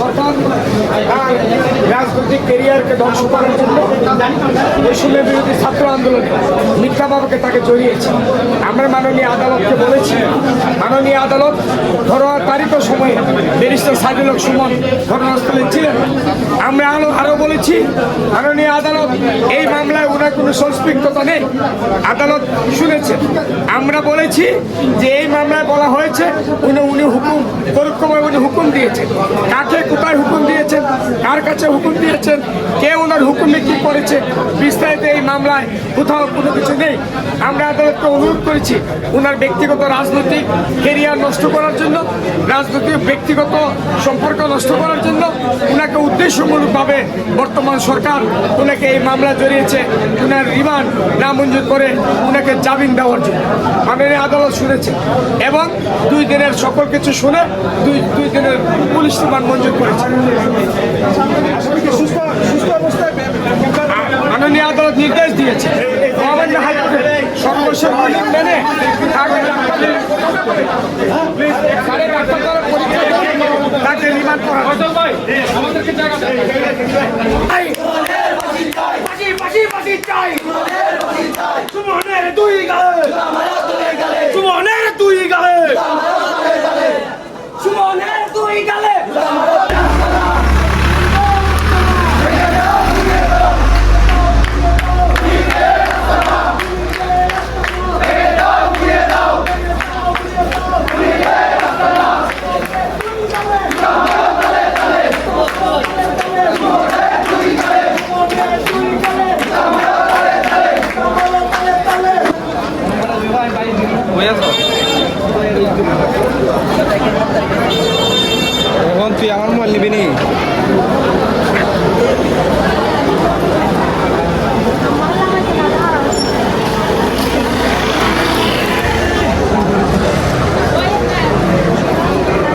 সরকার তার রাজনৈতিক ক্যারিয়ারকে ধ্বংস করার জন্য বৈষম্য বিরোধী ছাত্র আন্দোলনে মিথ্যাভাবে তাকে জড়িয়েছে। আমরা মাননীয় আদালতকে বলেছি, মাননীয় আদালত ঘরোয়া তারিখ সময়ে ব্যারিস্টার সাইদুল হক সুমন ঘটনাস্থলে ছিলেন। আমরা আরও বলেছি, মাননীয় আদালত এই মামলায় ওনার কোনো সম্পৃক্ততা নেই, আদালত শুনেছেন। আমরা বলেছি যে এই মামলায় বলা হয়েছে উনি হুকুম পরোক্ষভাবে উনি হুকুম দিয়েছেন, কাকে কোথায় হুকুম দিয়েছেন, কার কাছে হুকুম দিয়েছেন, কে ওনার হুকুমে কি করেছে, বিস্তারিত এই মামলায় কোথাও কোনো কিছু নেই। আমরা আদালতকে অনুরোধ করেছি ওনার ব্যক্তিগত রাজনৈতিক কেরিয়ার নষ্ট করার জন্য, রাজনৈতিক ব্যক্তিগত সম্পর্ক নষ্ট করার জন্য ওনাকে উদ্দেশ্যমূলকভাবে বর্তমান সরকার ওনাকে এই মামলা জড়িয়েছে, ওনার রিমান্ড নামঞ্জুর করে ওনাকে জামিন দেওয়ার জন্য মাননীয় আদালত শুনেছে এবং 2 দিনের সকল কিছু শুনে 2 দিনের পুলিশ রিমান্ড মঞ্জুর করেছে। মাননীয় আদালত নির্দেশ দিয়েছে মহামান্য হাইকোর্টের সর্বশেষ মেনে তাকে রিমান্ড করা সুমনের দুই গালে সুমনের দুই গালে